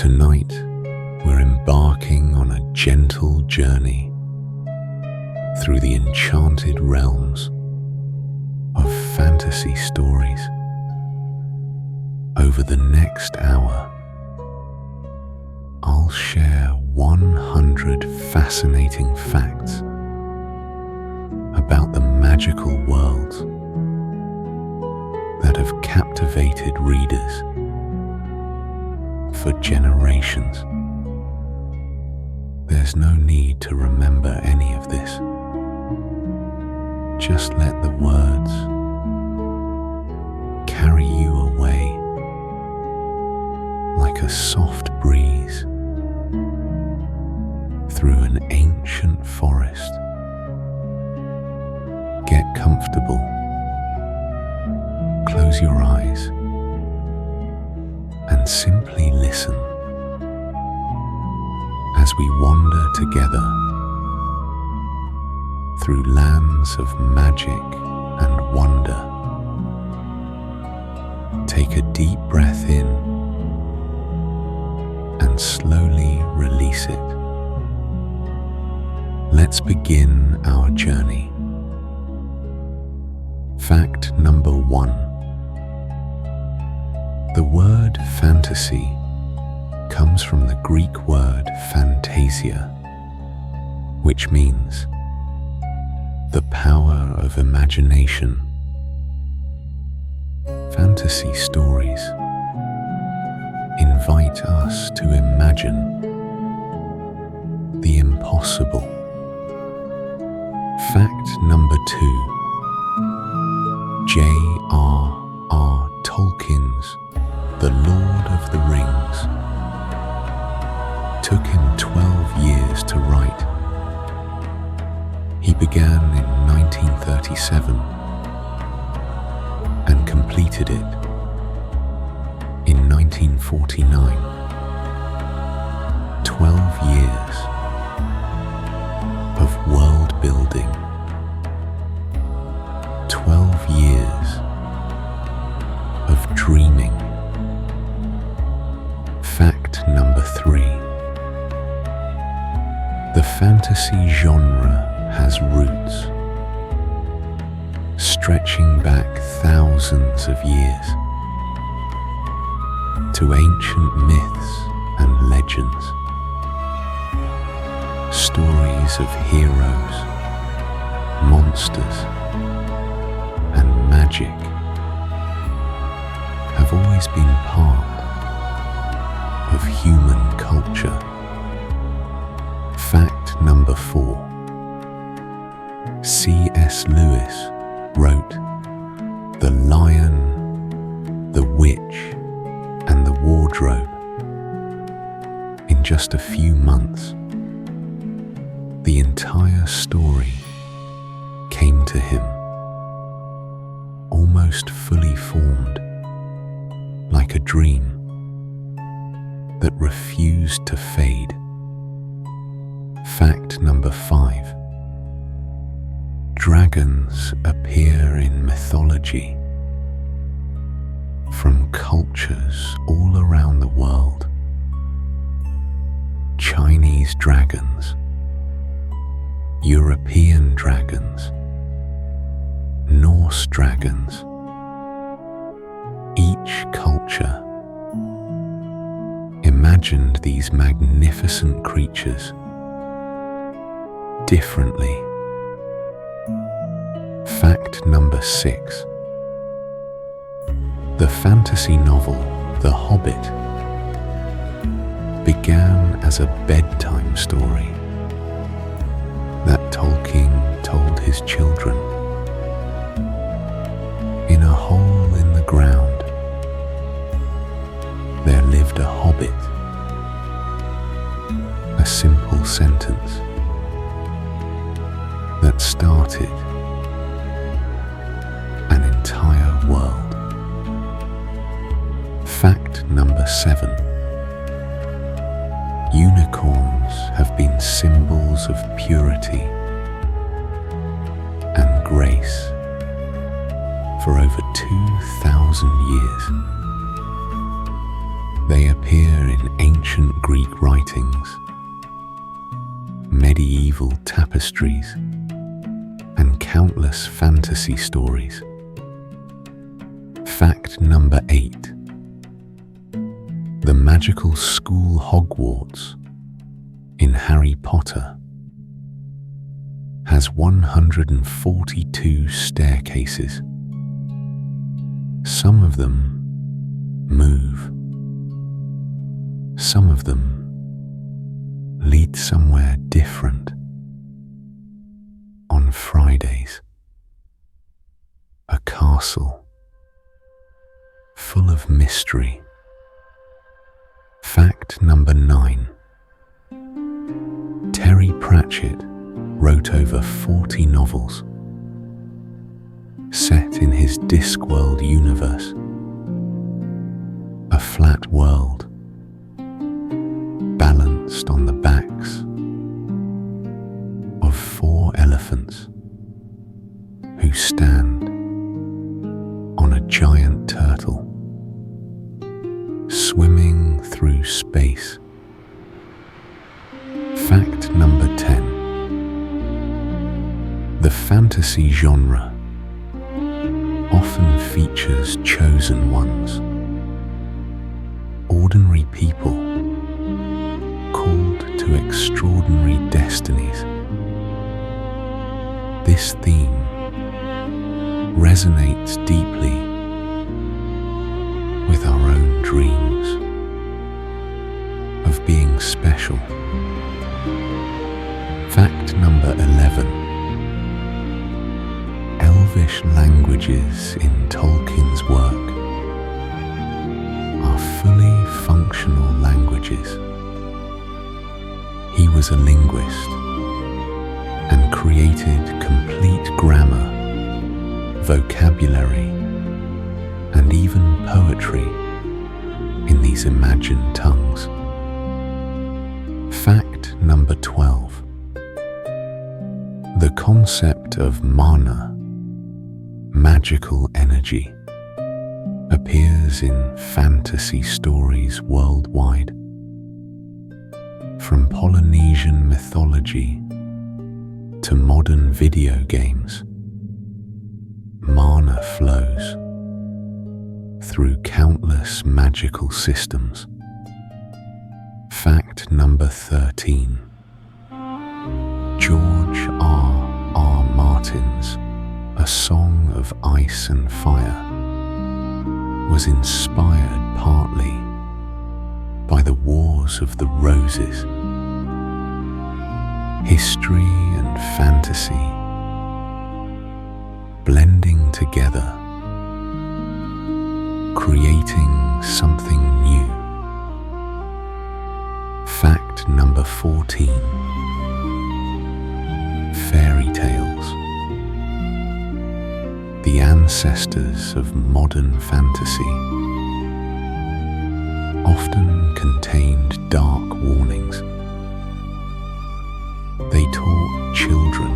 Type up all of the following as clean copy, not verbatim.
Tonight, we're embarking on a gentle journey through the enchanted realms of fantasy stories. Over the next hour, I'll share 100 fascinating facts about the magical worlds that have captivated readers for generations. There's no need to remember any of this. Just let the words carry you away like a soft breeze through an ancient forest. Get comfortable. Close your eyes and simply listen as we wander together through lands of magic and wonder. Take a deep breath in and slowly release it. Let's begin our journey. Fact number 1. The word fantasy comes from the Greek word fantasia, which means the power of imagination. Fantasy stories invite us to imagine the impossible. Fact number 2. J.R.R. Tolkien's The Lord of the Rings took him 12 years to write. He began in 1937 and completed it in 1949. 12 years of world building. 12 years of dreaming. Fact number 3. The fantasy genre has roots stretching back thousands of years to ancient myths and legends. Stories of heroes, monsters, and magic have always been part of human culture. Fact number 4. C.S. Lewis wrote The Lion, the Witch, and the Wardrobe in just a few months. The entire story came to him almost fully formed, like a dream that refused to fade. Fact number 5. Dragons appear in mythology from cultures all around the world. Chinese dragons, European dragons, Norse dragons. Each culture imagined these magnificent creatures differently. Fact number 6. The fantasy novel The Hobbit began as a bedtime story that Tolkien told his children. In a hole in the ground, there lived a hobbit. A simple sentence that started an entire world. Fact number 7. Unicorns have been symbols of purity and grace for over 2,000 years. They appear in ancient Greek writings, medieval tapestries, and countless fantasy stories. Fact number 8. The magical school Hogwarts in Harry Potter has 142 staircases. Some of them move. Some of them lead somewhere different. On Fridays, a castle full of mystery. Fact number 9. Terry Pratchett wrote over 40 novels set in his Discworld universe, a flat world balanced on the backs of 4 elephants who stand on a giant turtle swimming through space. Fact number 10. The fantasy genre often features chosen ones, ordinary people called to extraordinary destinies. This theme resonates deeply with our own dreams of being special. Fact number 11. Elvish languages in Tolkien's work are fully functional languages. He was a linguist and created complete grammar, vocabulary, and even poetry in these imagined tongues. Fact number 12. The concept of mana, magical energy, appears in fantasy stories worldwide. From Polynesian mythology to modern video games, mana flows through countless magical systems. Fact number 13. George R.R. Martin's A Song of Ice and Fire was inspired partly by the Wars of the Roses. History and fantasy blending together, creating something new. Fact number 14. Fairy tales, the ancestors of modern fantasy, often contained dark warnings. They taught children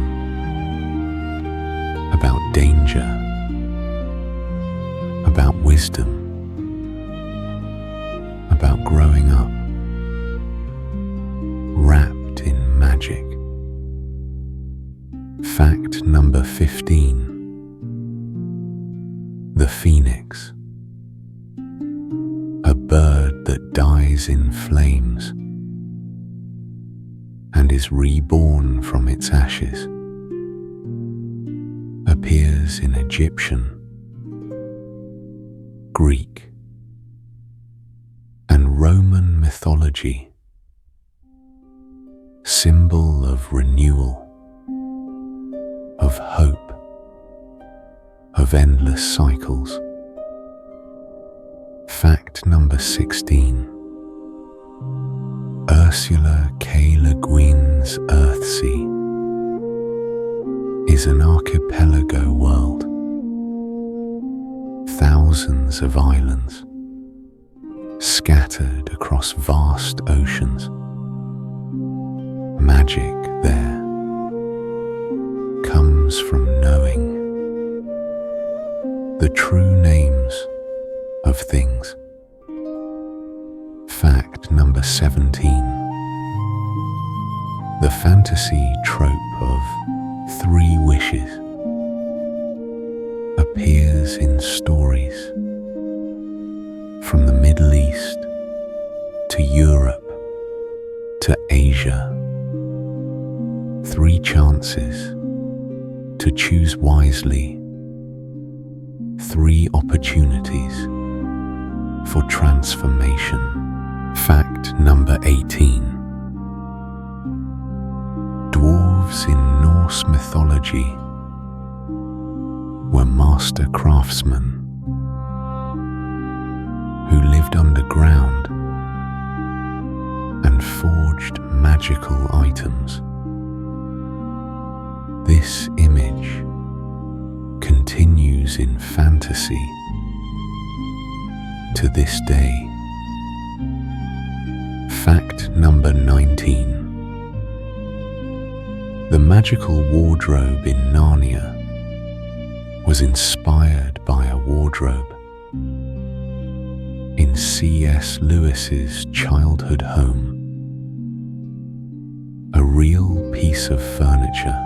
about danger, about wisdom, about growing up, wrapped in magic. Fact number 15. The phoenix, a bird that dies in flames and is reborn from its ashes, appears in Egyptian, Greek, and Roman mythology, symbol of renewal, of hope, of endless cycles. Fact number 16. Ursula K. Le Guin's Earthsea is an archipelago world. Thousands of islands scattered across vast oceans. Magic there comes from knowing the true names of things. number 17. The fantasy trope of 3 wishes appears in stories from the Middle East to Europe to Asia. 3 chances to choose wisely. 3 opportunities for transformation. Fact number 18. Dwarves in Norse mythology were master craftsmen who lived underground and forged magical items. This image continues in fantasy to this day. Fact number 19. The magical wardrobe in Narnia was inspired by a wardrobe in C.S. Lewis's childhood home, a real piece of furniture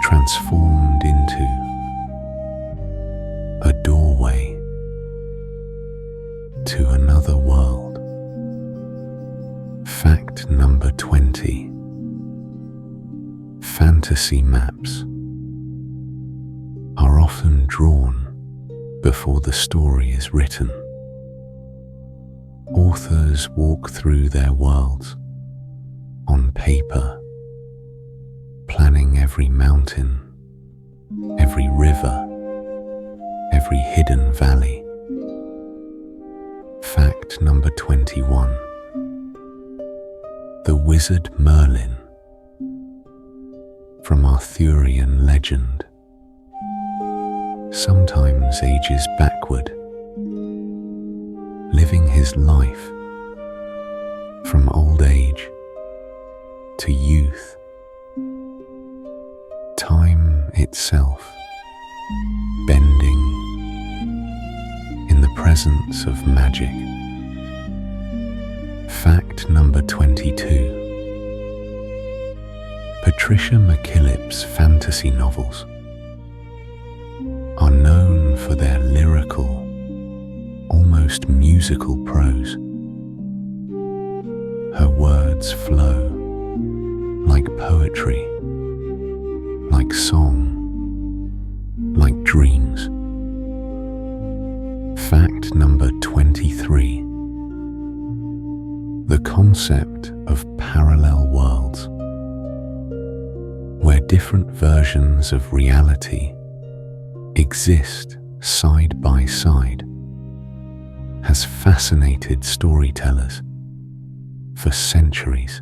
transformed into a doorway to another world. Fact number 20. Fantasy maps are often drawn before the story is written. Authors walk through their worlds on paper, planning every mountain, every river, every hidden valley. Fact number 21. The wizard Merlin from Arthurian legend sometimes ages backward, living his life from old age to youth. Time itself bending in the presence of magic. Fact number 22. Patricia McKillip's fantasy novels are known for their lyrical, almost musical prose. Her words flow like poetry, like song, like dreams. Fact number 23. The concept of parallel worlds, where different versions of reality exist side by side, has fascinated storytellers for centuries.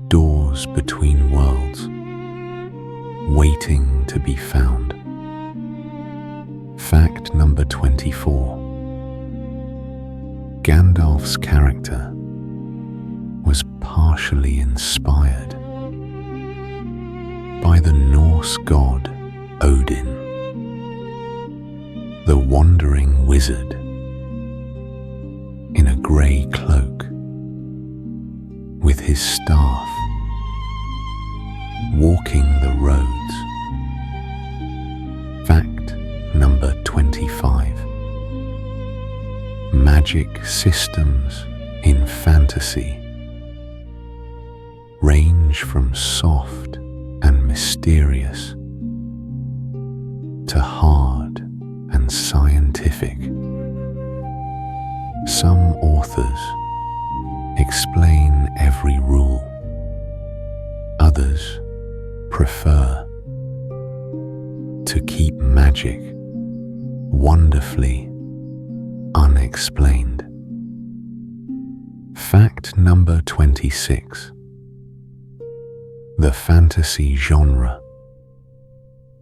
Doors between worlds, waiting to be found. Fact number 24. Gandalf's character was partially inspired by the Norse god Odin, the wandering wizard in a grey cloak with his staff, walking the roads. Fact number 25. Magic systems in fantasy range from soft and mysterious to hard and scientific. Some authors explain every rule. Others prefer to keep magic wonderfully unexplained. Fact number 26. The fantasy genre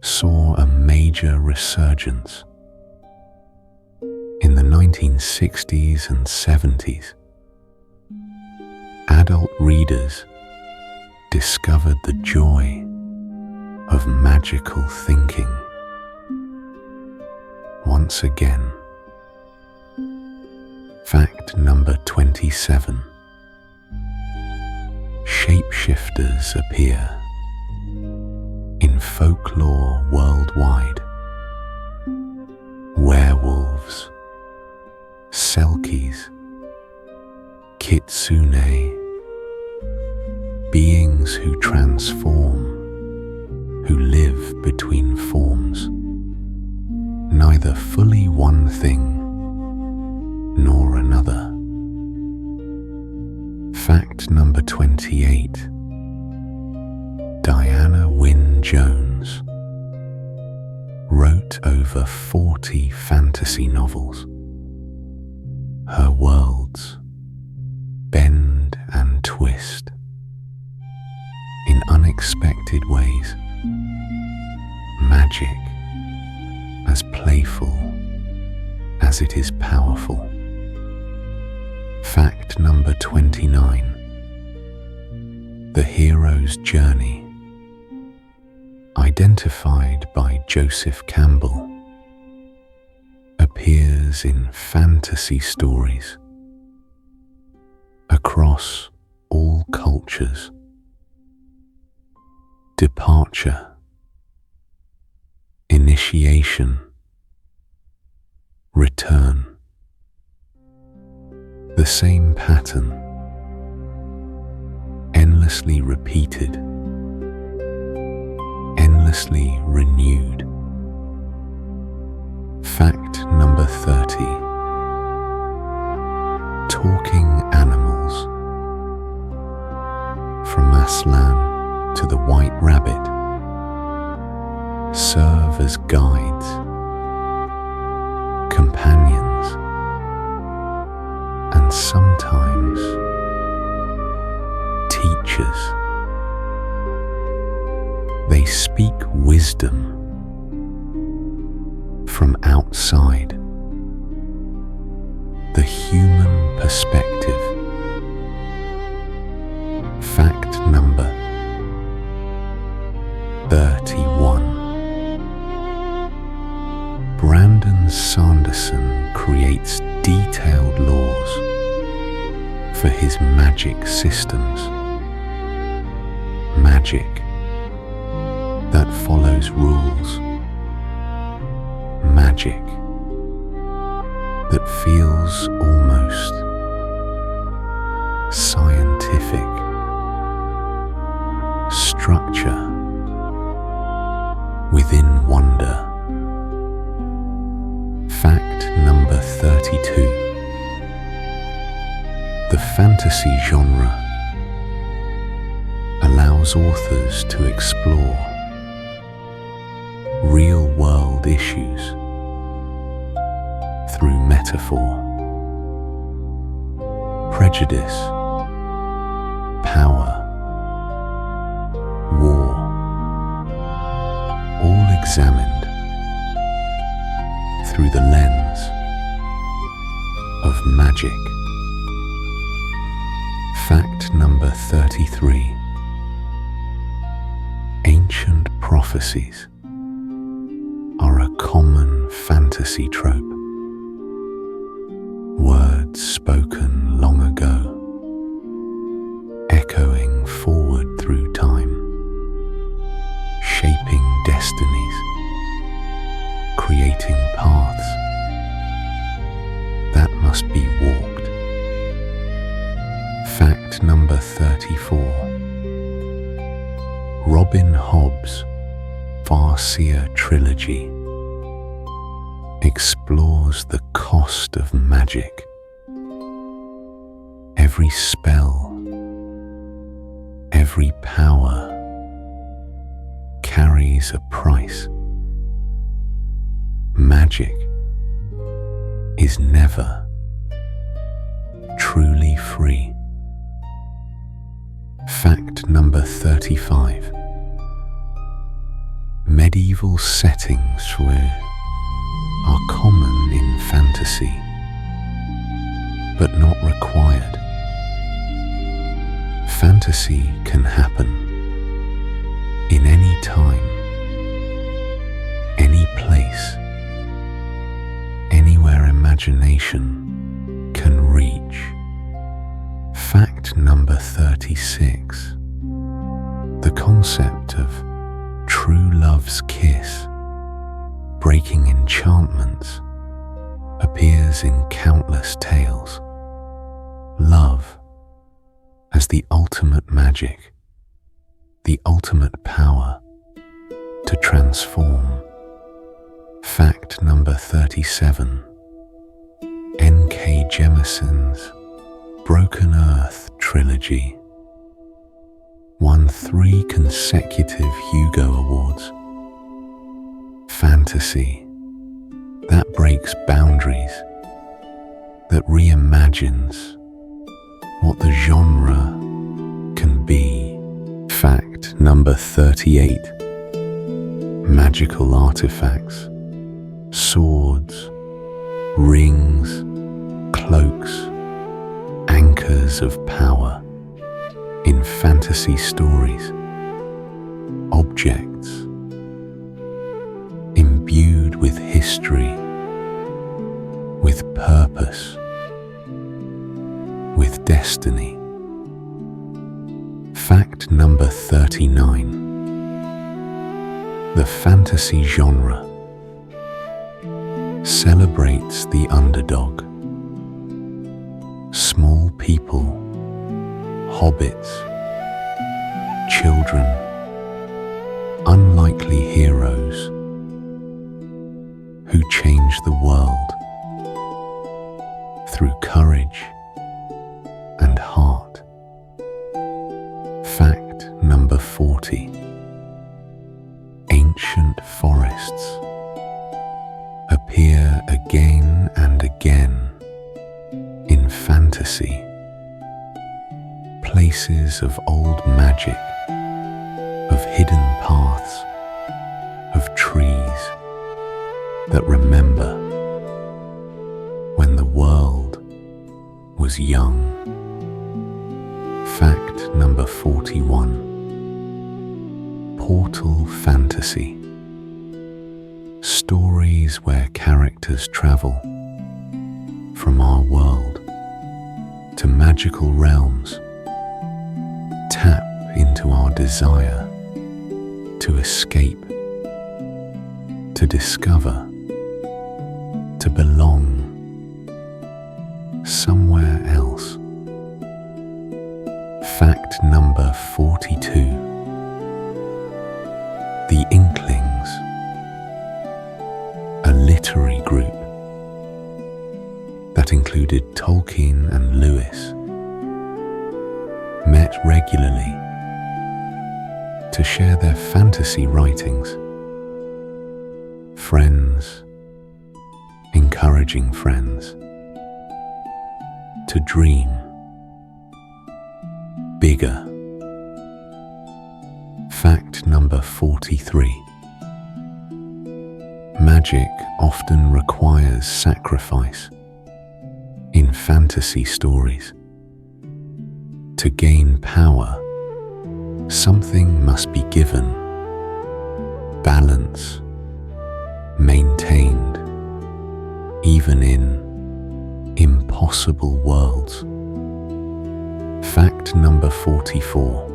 saw a major resurgence in the 1960s and 70s. Adult readers discovered the joy of magical thinking. Once again, Fact number 27. Shapeshifters appear in folklore worldwide. Werewolves, selkies, kitsune, beings who transform, who live between forms, neither fully one thing nor another. Fact number 28. Diana Wynne Jones wrote over 40 fantasy novels. Her worlds bend and twist in unexpected ways, magic as playful as it is powerful. Fact number 29. The hero's journey, identified by Joseph Campbell, appears in fantasy stories across all cultures. Departure, initiation, return. The same pattern, endlessly repeated, endlessly renewed. Fact number 30. Talking animals, from Aslan to the White Rabbit, serve as guides, companions, and sometimes teachers. They speak wisdom from outside the human perspective. Fact number 31. Brandon Sanderson creates detailed laws for his magic systems. Magic that follows rules. Magic that feels almost scientific. Structure within wonder. Fact number 32. The fantasy genre allows authors to explore real-world issues through metaphor, prejudice, power, war, all examined through the lens of magic. Fact number 33. Ancient prophecies are a common fantasy trope. Words spoken long ago, echoing forward through time, shaping destinies, creating paths that must be walked. Fact number 34. Robin Hobb's Farseer trilogy explores the cost of magic. Every spell, every power carries a price. Magic is never truly free. Fact number 35. Medieval settings are common in fantasy, but not required. Fantasy can happen in any time, place, anywhere imagination can reach. Fact number 36. The concept of true love's kiss, breaking enchantments, appears in countless tales. Love as the ultimate magic, the ultimate power to transform. Fact number 37. N.K. Jemison's Broken Earth trilogy won 3 consecutive Hugo Awards. Fantasy that breaks boundaries, that reimagines what the genre can be. Fact number 38. Magical artifacts, swords, rings, cloaks, anchors of power in fantasy stories, objects imbued with history, with purpose, with destiny. Fact number 39. The fantasy genre celebrates the underdog. Small people, hobbits, children, unlikely heroes who change the world through courage and heart. Fact number 40. Ancient forests appear again and again in fantasy, places of old magic, of hidden paths, of trees that remember when the world was young. Fact number 41. Portal fantasy. Stories where characters travel from our world to magical realms, tap into our desire to escape, to discover, to belong somewhere else. Fact number 42. The Inklings, a literary group that included Tolkien and Lewis, met regularly to share their fantasy writings. Friends encouraging friends to dream bigger. Fact number 43. Magic often requires sacrifice in fantasy stories. To gain power, something must be given, balance maintained, even in impossible worlds. Fact number 44.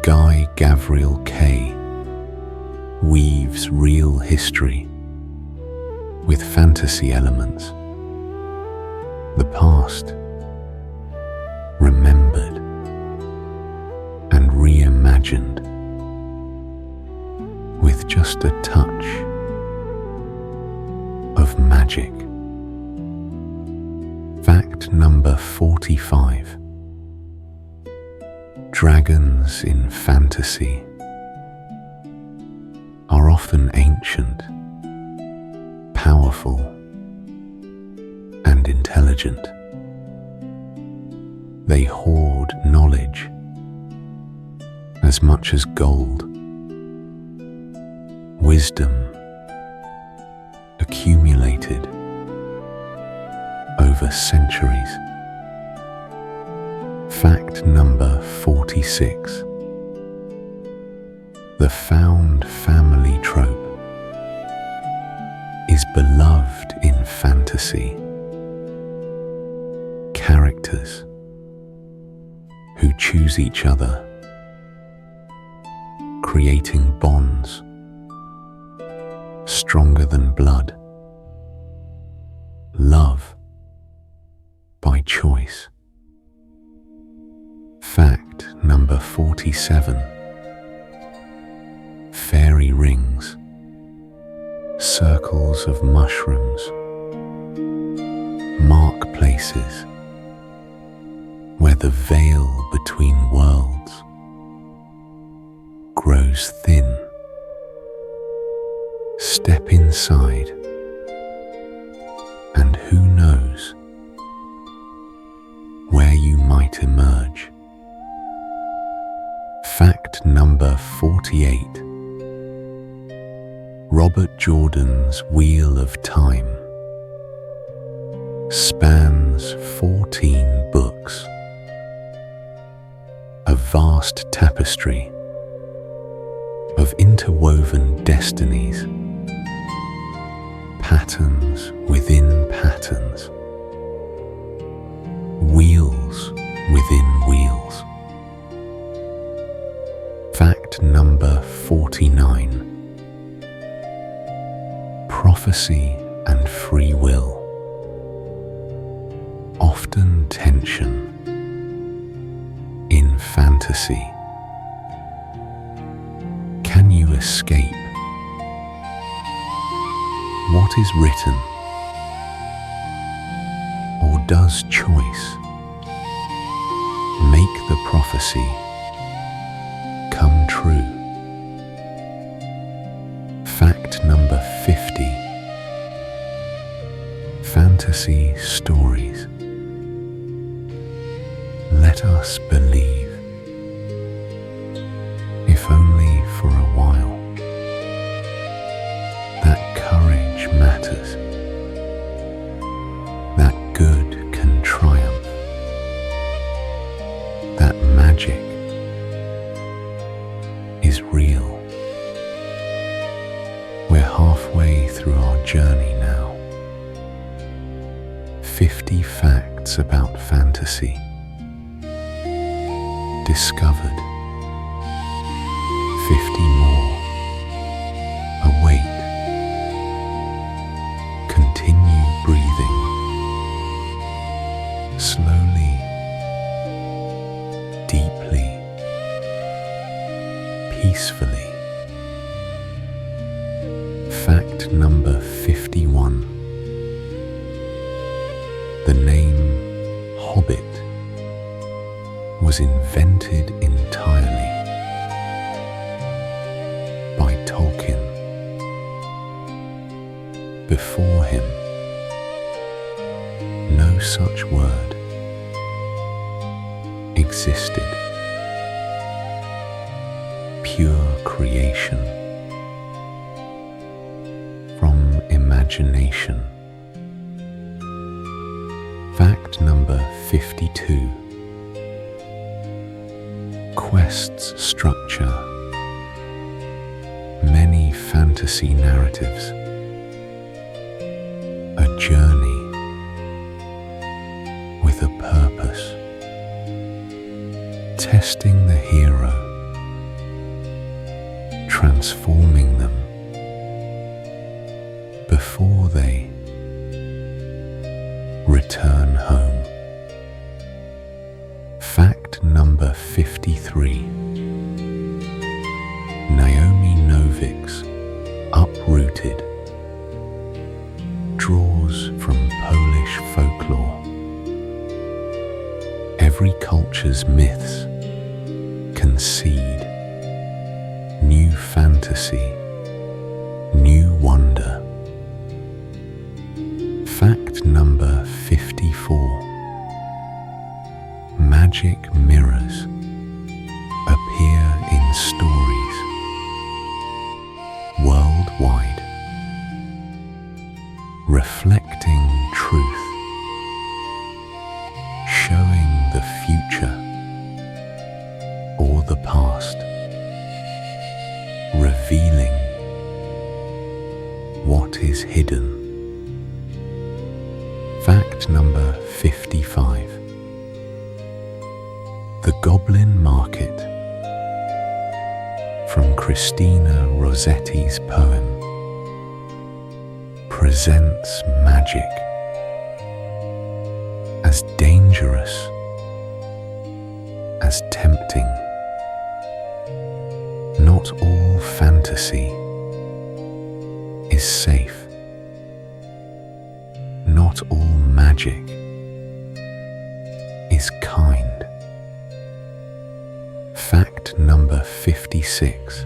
Guy Gavriel Kay weaves real history with fantasy elements. The past remembered and reimagined with just a touch of magic. Fact number 45. Dragons in fantasy are often ancient, powerful, and intelligent. They hoard knowledge as much as gold, wisdom accumulated over centuries. Fact number 46. The found family trope is beloved in fantasy. characters who choose each other, creating bonds stronger than blood. Love by choice. Fact number 47. Fairy rings, circles of mushrooms, mark places where the veil between worlds grows thin. Step inside, and who knows where you might emerge. Fact number 48. Robert Jordan's Wheel of Time spans 14 books, a vast tapestry of interwoven destinies, patterns within patterns, wheels within wheels. Fact number 49. Prophecy and free will, often tension in fantasy. Can you escape what is written, or does choice make the prophecy come true? Fact number 50. Fantasy stories let us believe, if only for a while, that courage matters, that good can triumph, that magic is real. We're halfway through our journey now. 50 facts about fantasy discovered. 50 more await. Continue breathing slowly, deeply, peacefully. Fact number 51. The name Hobbit was invented entirely by Tolkien. Before him, no such word existed. Pure creation from imagination. Fact number 52. Quest's structure. Many fantasy narratives. A journey with a purpose. Testing the hero. Transforming them before they return home. Fact number 53. Naomi Novik's Uprooted draws from Polish folklore. Every culture's myths concede new fantasy, new wonder. Fact number 54. Magic mirrors appear in stories worldwide, reflecting truth, showing the future or the past, revealing what is hidden. Fact number 55. The Goblin Market, from Christina Rossetti's poem, presents magic as dangerous as tempting. Not all fantasy is safe. Not all magic is kind. Fact number 56.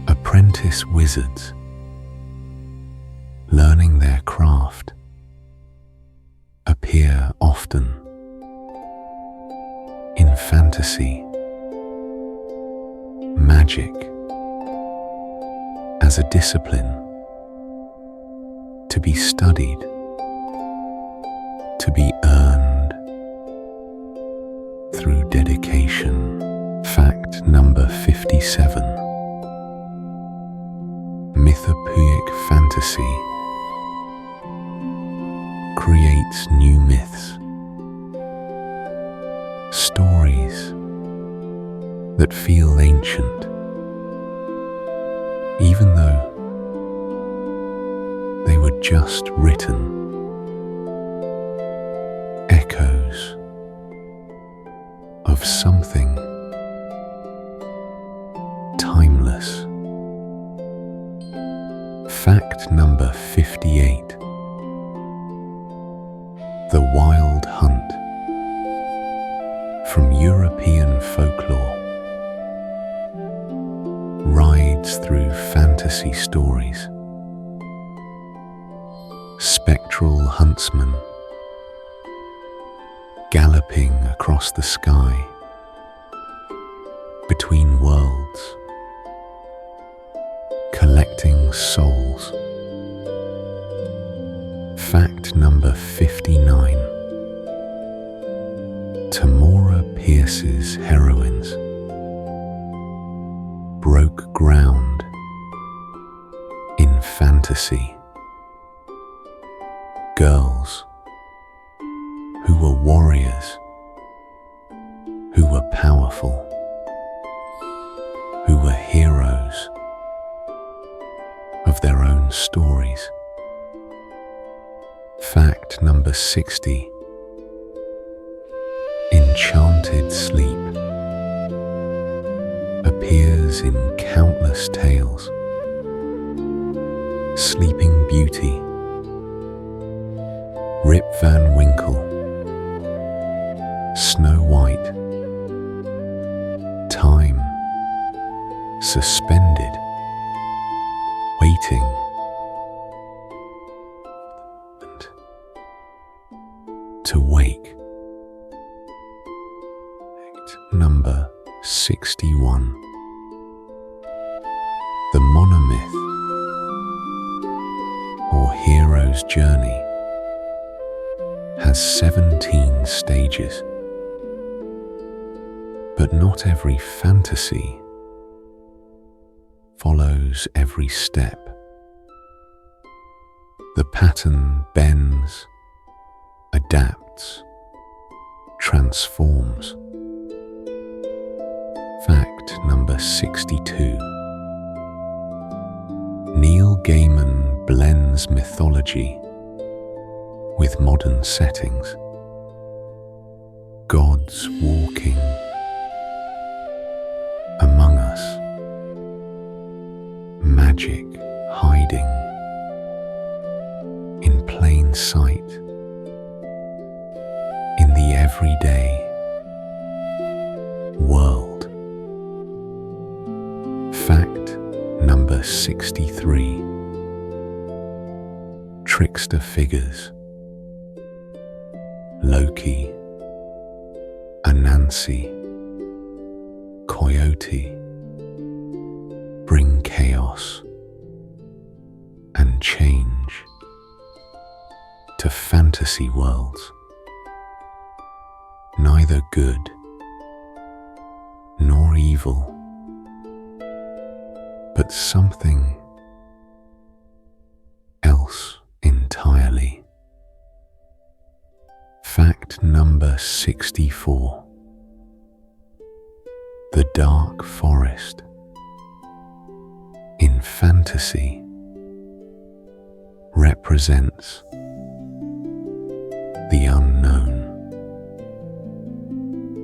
Apprentice wizards, learning their craft, appear often in fantasy. Magic as a discipline to be studied, to be earned through dedication. Fact number 57. Mythopoeic fantasy creates new myths, stories that feel ancient, even though they were just written. Echoes of something timeless. Fact number 58. The Wild Hunt, from European folklore, rides through fantasy stories. Spectral huntsmen galloping across the sky between worlds, collecting souls. Fact number 59. Tamora Pierce's heroines broke ground in fantasy. Girls who were warriors, who were powerful, who were heroes of their own stories. Fact number 60. Enchanted sleep appears in countless tales. Sleeping Beauty, Rip Van Winkle, Snow White, time suspended, waiting, and to wake. Fact number 61. The monomyth, or hero's journey, has 17 stages. But not every fantasy follows every step. The pattern bends, adapts, transforms. Fact number 62. Neil Gaiman blends mythology with modern settings. Gods walking among us, magic hiding in plain sight, in the everyday world. Fact number 63. Trickster figures, Loki, Anansi, Coyote, bring chaos and change to fantasy worlds. Neither good nor evil, but something else entirely. Fact Fact number 64. The dark forest. In fantasy, represents the unknown,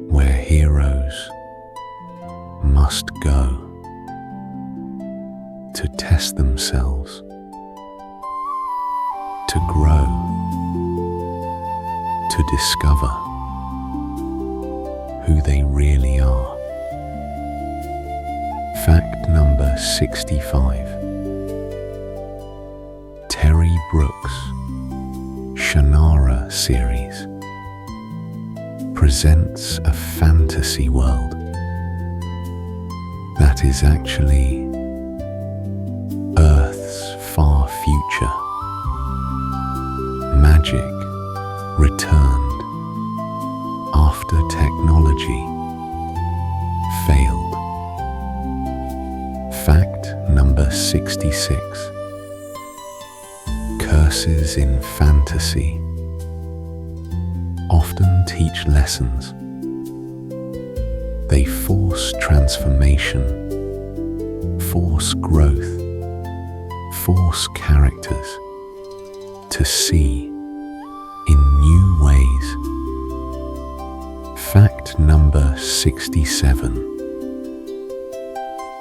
where heroes must go to test themselves, to grow, to discover who they really are. Fact number 65. Terry Brooks' Shannara series presents a fantasy world that is actually Earth's far future. Magic returned after technology failed. Fact number 66. Curses in fantasy often teach lessons. They force transformation, force growth, force characters to see in new ways. Fact number 67.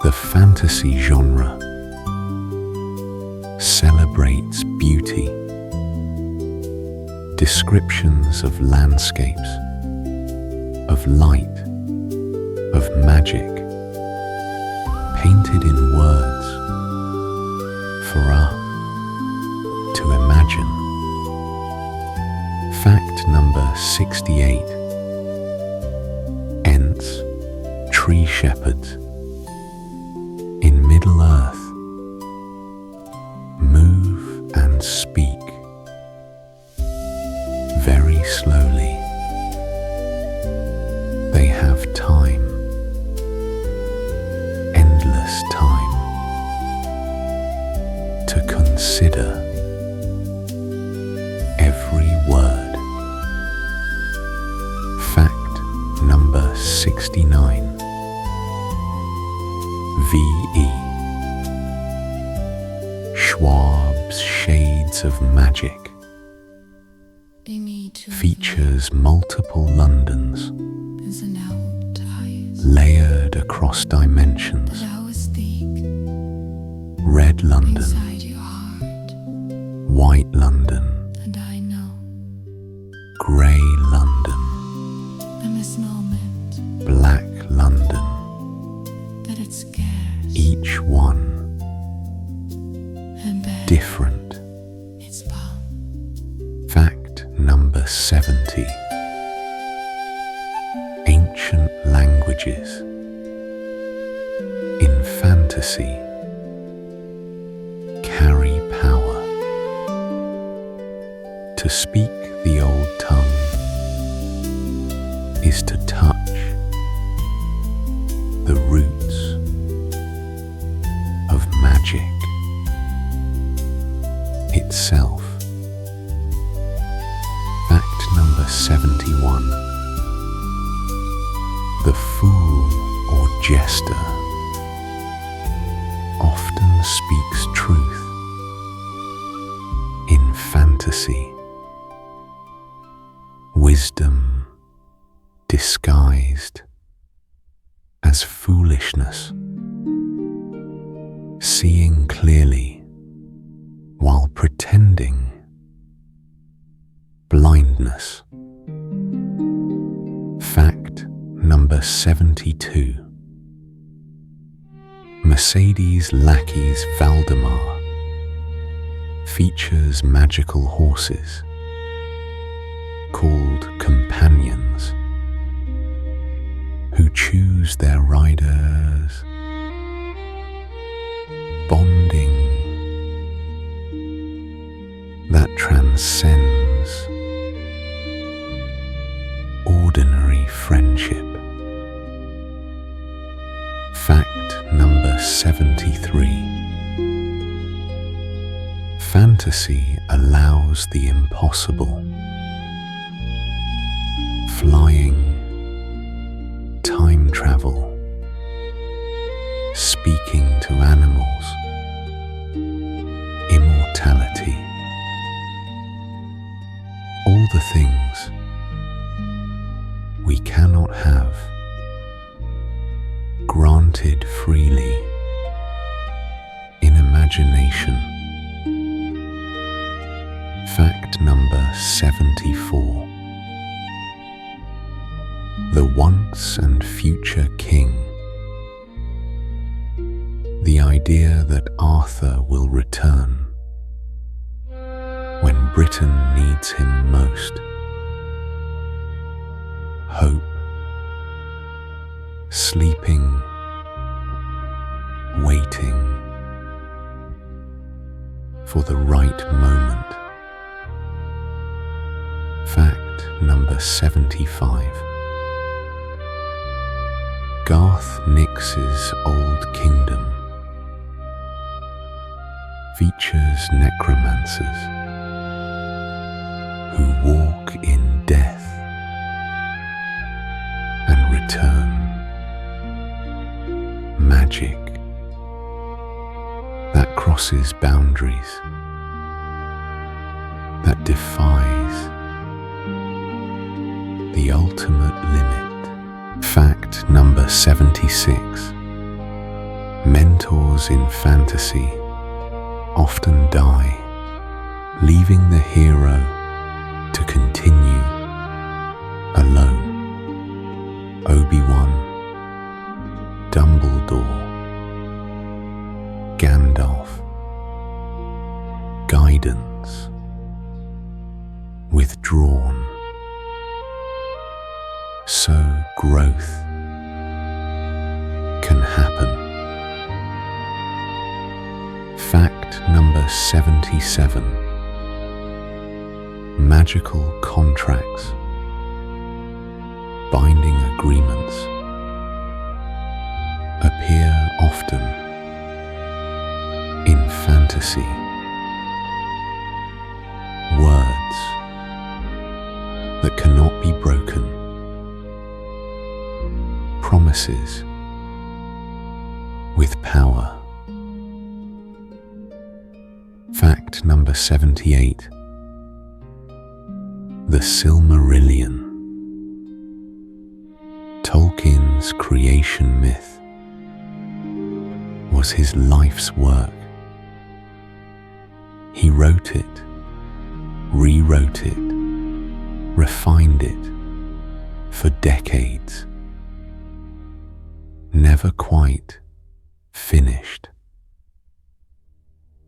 The fantasy genre celebrates beauty. Descriptions of landscapes, of light, of magic, painted in words for us to imagine. Fact number 68. Ents, tree shepherds, in Middle-earth, move and speak very slowly. They have time, endless time, to consider every word. Fact number 69. V.E. Schwab's Shades of Magic features multiple Londons, layered across dimensions. Red London, white London, grey London, black London, each one different. Fact number 70. Ancient languages. In fantasy, carry power. To speak the old tongue is to touch the roots of magic itself. Fact number 71. The fool or jester often speaks truth in fantasy. Wisdom disguised as foolishness. Seeing clearly while pretending blindness. Fact number 72. Mercedes Lackey's Valdemar features magical horses called companions who choose their riders, bonding that transcends ordinary friendship. Fact number 73. Fantasy allows the impossible. flying, time travel, speaking to animals, immortality, all the things we cannot have, granted freely in imagination. Fact number 74. The once and future king. The idea that Arthur will return when Britain needs him most. Hope, sleeping, waiting for the right moment. Fact number 75. Garth Nix's Old Kingdom features necromancers who walk in death and return. Magic that crosses boundaries, that defies the ultimate limit. Fact number 76. Mentors in fantasy often die, leaving the hero to continue alone. Obi-Wan, Dumbledore, Gandalf. Guidance withdrawn. So growth can happen. Fact number 77. Magical contracts, binding agreements, appear often in fantasy. Words that cannot be broken. Promises with power. Fact number 78. The Silmarillion. Tolkien's creation myth was his life's work. He wrote it, rewrote it, refined it for decades. Never quite finished.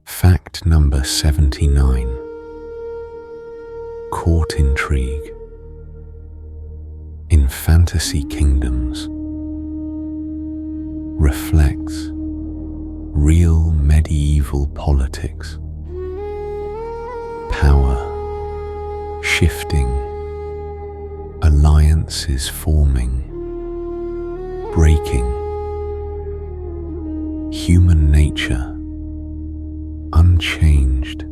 Fact number 79. Court intrigue. In fantasy kingdoms reflects real medieval politics. Power shifting, alliances forming, breaking. Human nature unchanged,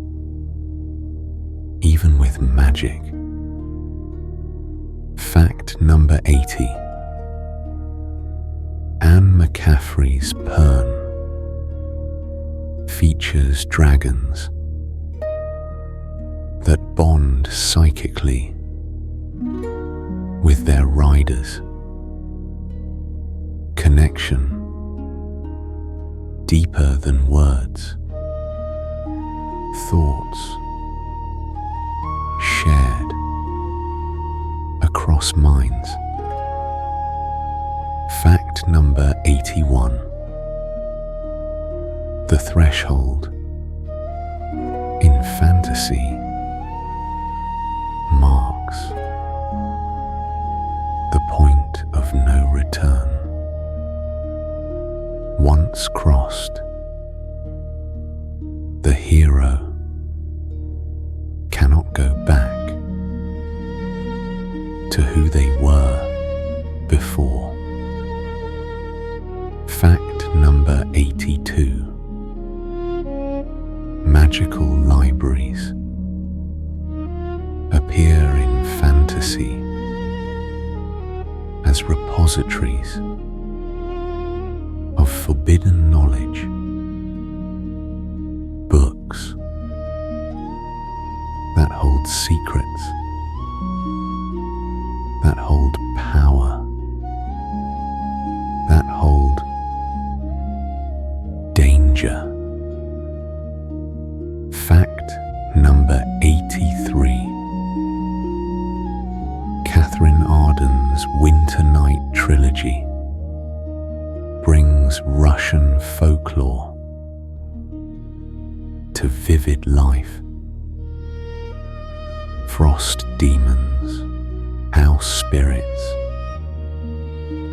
even with magic. Fact number 80. Anne McCaffrey's Pern features dragons that bond psychically with their riders. Connection deeper than words. Thoughts shared across minds. Fact number 81. The threshold in fantasy marks the point of no return. Once crossed, the hero cannot go back to who they were before. Fact number 82. Magical libraries appear in fantasy as repositories of forbidden knowledge, books that hold secrets, that hold power, that hold danger. Fact number 83. Catherine Arden's Winter Night trilogy brings Russian folklore to vivid life. Frost demons, house spirits,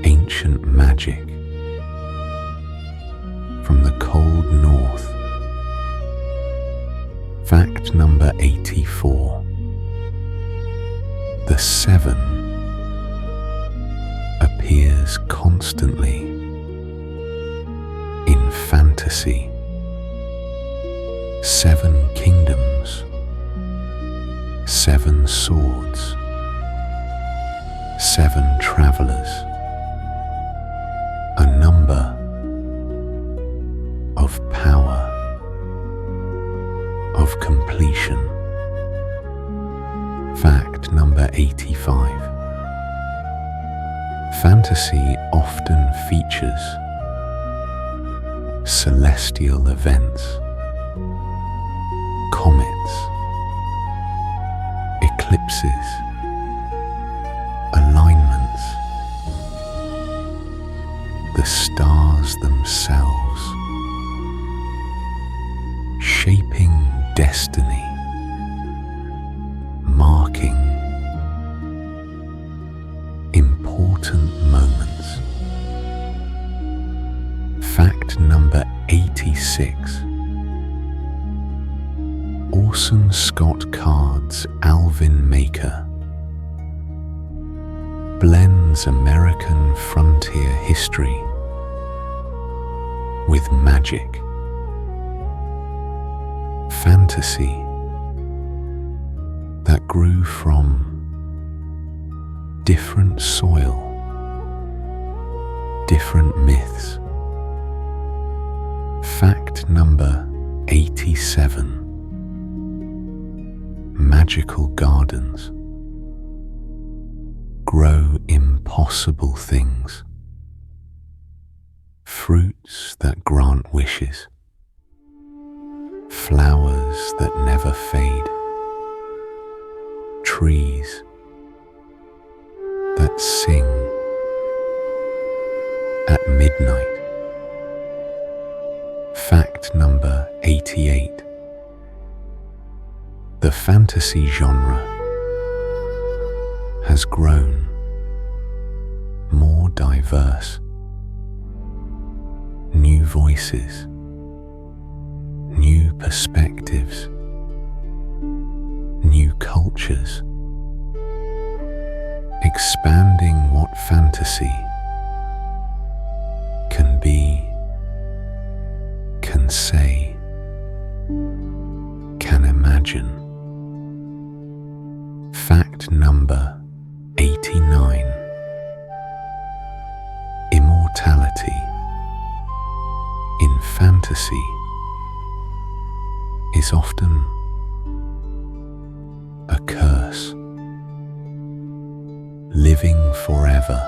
ancient magic from the cold north. Fact number 84. The Seven appears constantly in fantasy. 7 kingdoms, 7 swords, 7 travelers, a number of power, of completion. Fact number 85. Fantasy often features celestial events, comets, eclipses, alignments, the stars themselves, shaping destiny, marking important moments. Fact number 86. Orson Scott Card's Alvin Maker blends American frontier history with magic, fantasy that grew from different soil, different myths. Fact number 87. Magical gardens grow impossible things, fruits that grant wishes, flowers that never fade, trees that sing at midnight. Fact number 88. The fantasy genre has grown more diverse. New voices, new perspectives, new cultures, expanding what fantasy can be, can say, can imagine. Fact number 89. Immortality in fantasy is often a curse. Living forever,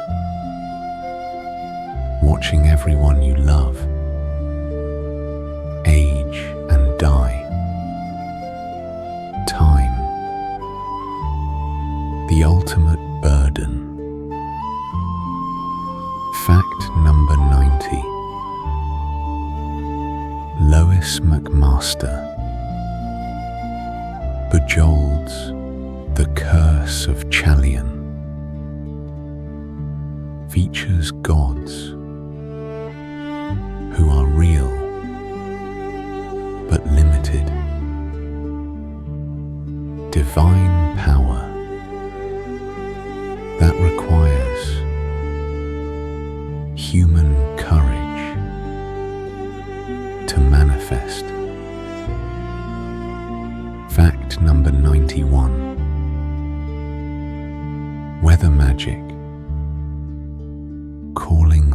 watching everyone you love age and die. Time, the ultimate burden. Fact number 90. Lois McMaster bejewels The Curse of Chalion. Features gods who are real but limited. Divine power that requires human courage to manifest. Fact number 91. Weather magic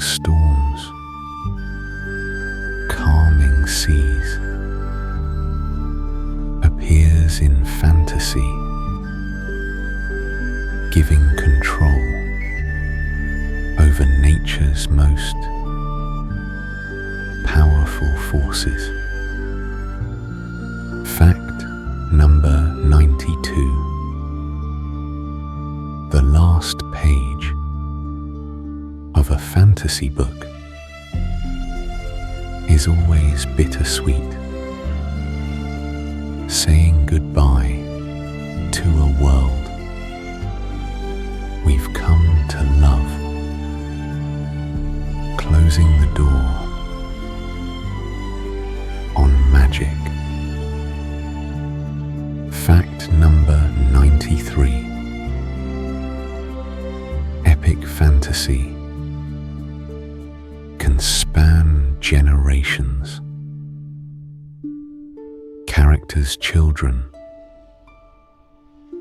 storms, calming seas, appears in fantasy, giving control over nature's most powerful forces. Fact number 92. The last page of a fantasy book is always bittersweet, saying goodbye to a world we've come to love, closing the door on magic. Fact number 93. Epic fantasy can span generations. Characters' children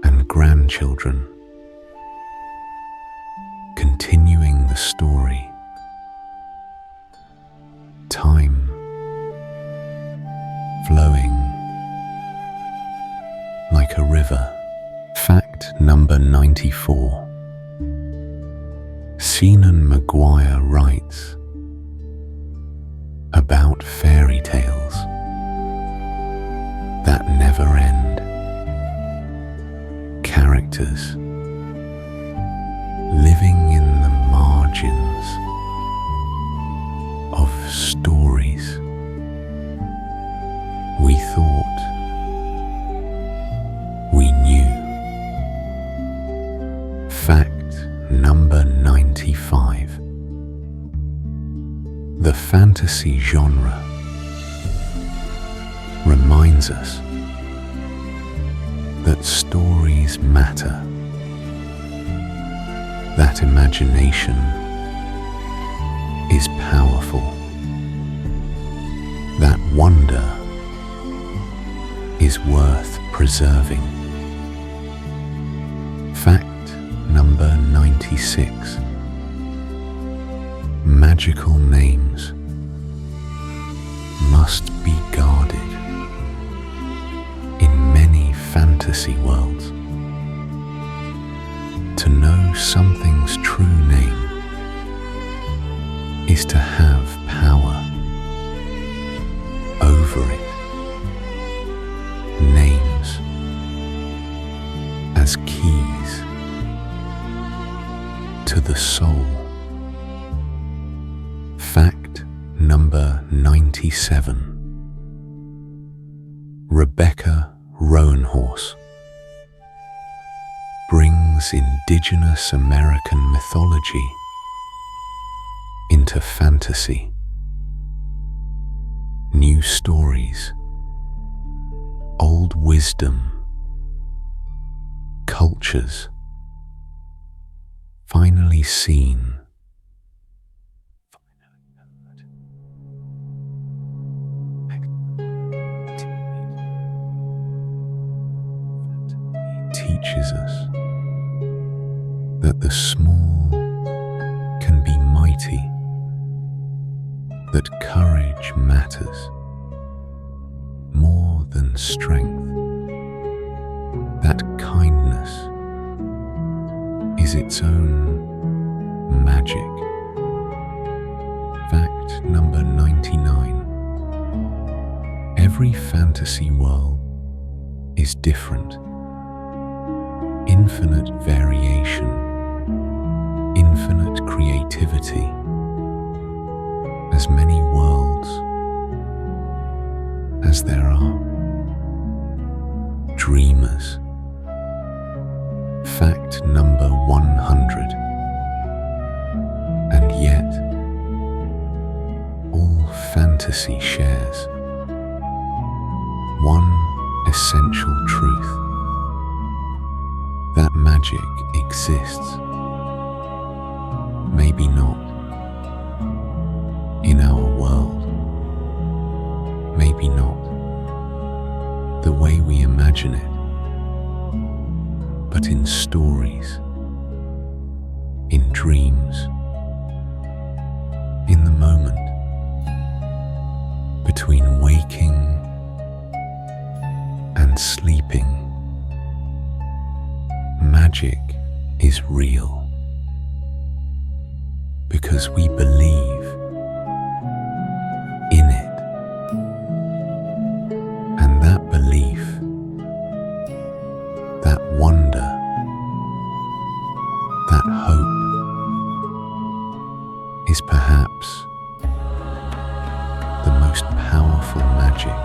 and grandchildren, continuing the story. Time flowing like a river. Fact number 94. Sinan Maguire writes about fairy tales that never end. Characters living in the margins of stories we thought we knew. Fact number 95. The fantasy genre reminds us that stories matter, that imagination is powerful, that wonder is worth preserving. Fact number 96. Magical names must be guarded in many fantasy worlds. To know something's true name is to have power over it. Names as keys to the soul. Fact number 97. Rebecca Roanhorse brings indigenous American mythology into fantasy. New stories, old wisdom, cultures finally seen, teaches us that the small can be mighty, that courage matters more than strength, that kindness is its own magic. Fact number 99. Every fantasy world is different. Infinite variation, infinite creativity, as many worlds as there are dreamers. Fact number 100. And yet, all fantasy shares one essential truth: that magic exists. Maybe not in our world, maybe not the way we imagine it, but in stories, in dreams, in the moment between waking and sleeping, magic is real because we believe in it, and that belief, that wonder, that hope is perhaps the most powerful magic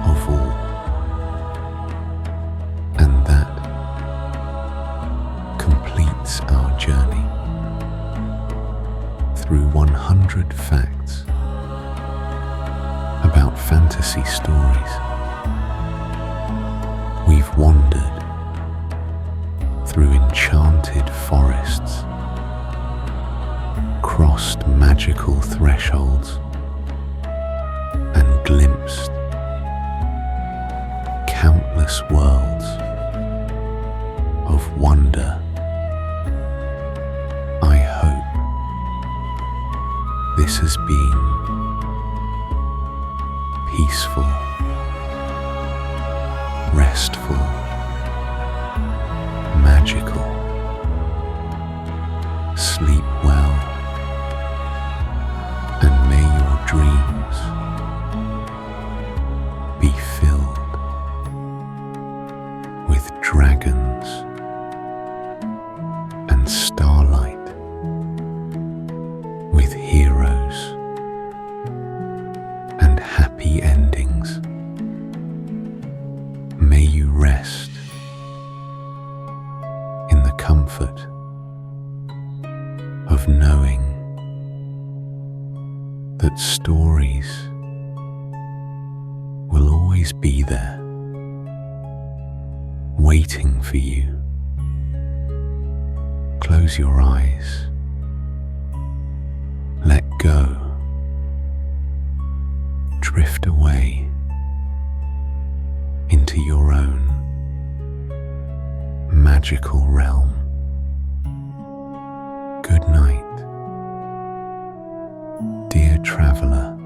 of all, and that completes our journey through 100 facts about fantasy stories. We've wandered through enchanted forests, crossed magical thresholds, and glimpsed countless worlds of wonder. I hope this has been peaceful, restful, magical. Sleep well, and may your dreams be filled with dragons and starlight, with heroes and happy endings. May you rest in the comfort of knowing that stories will always be there, waiting for you. Close your eyes, let go, drift away into your own magical realm. Good night, dear traveler.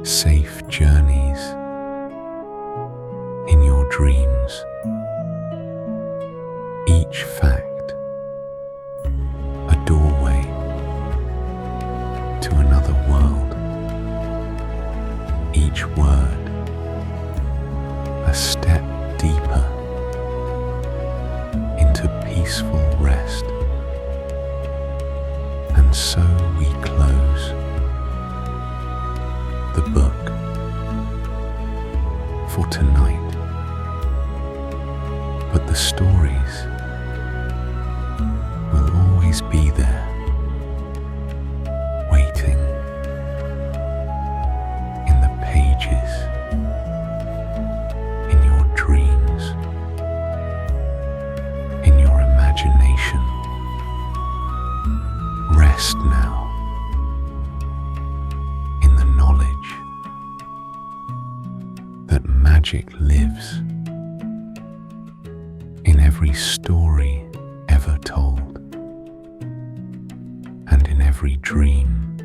Safe journeys in your dreams. Each fact a doorway to another world. Each word a step deeper into peaceful rest. And so we close the book for tonight. But the stories will always be there, waiting in the pages, in your dreams, in your imagination. Rest now in the knowledge that magic lives in every story ever told, and in every dream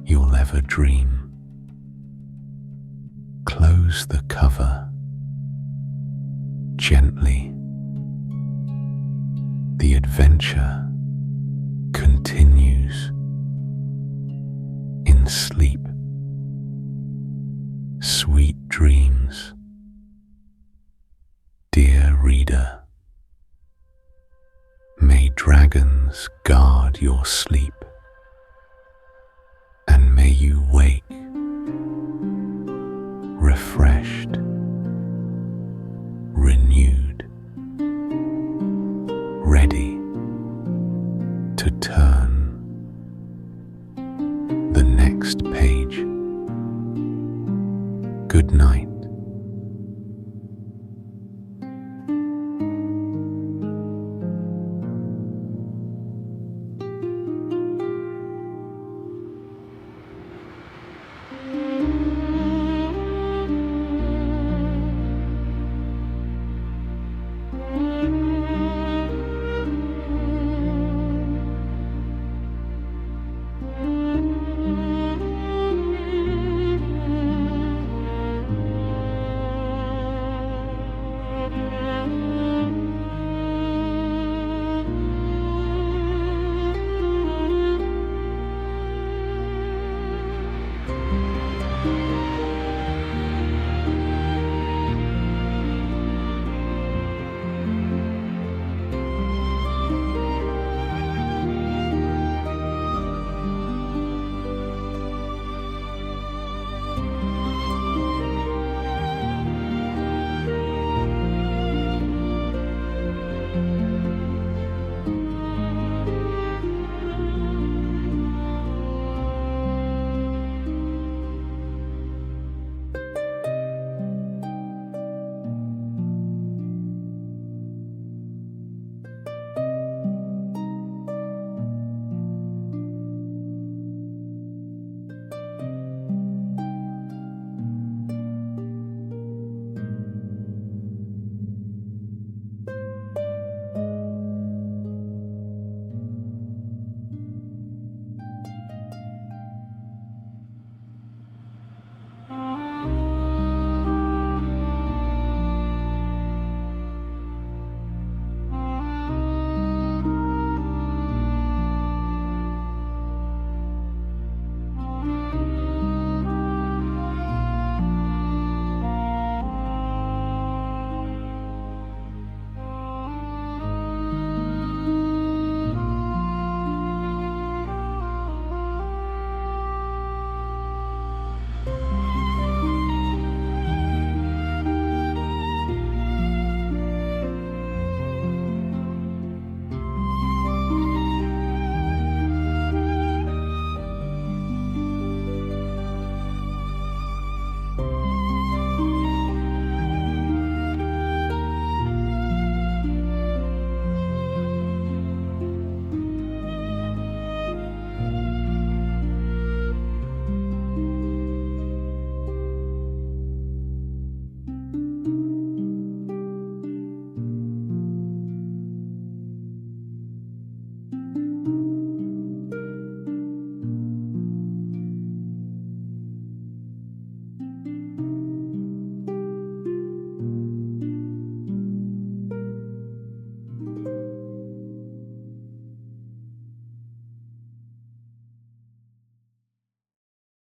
you'll ever dream. Close the cover gently. The adventure continues in sleep. Sweet dreams, dear reader. May dragons guard your sleep, and may you wake refreshed, renewed, ready to turn the next page. Good night.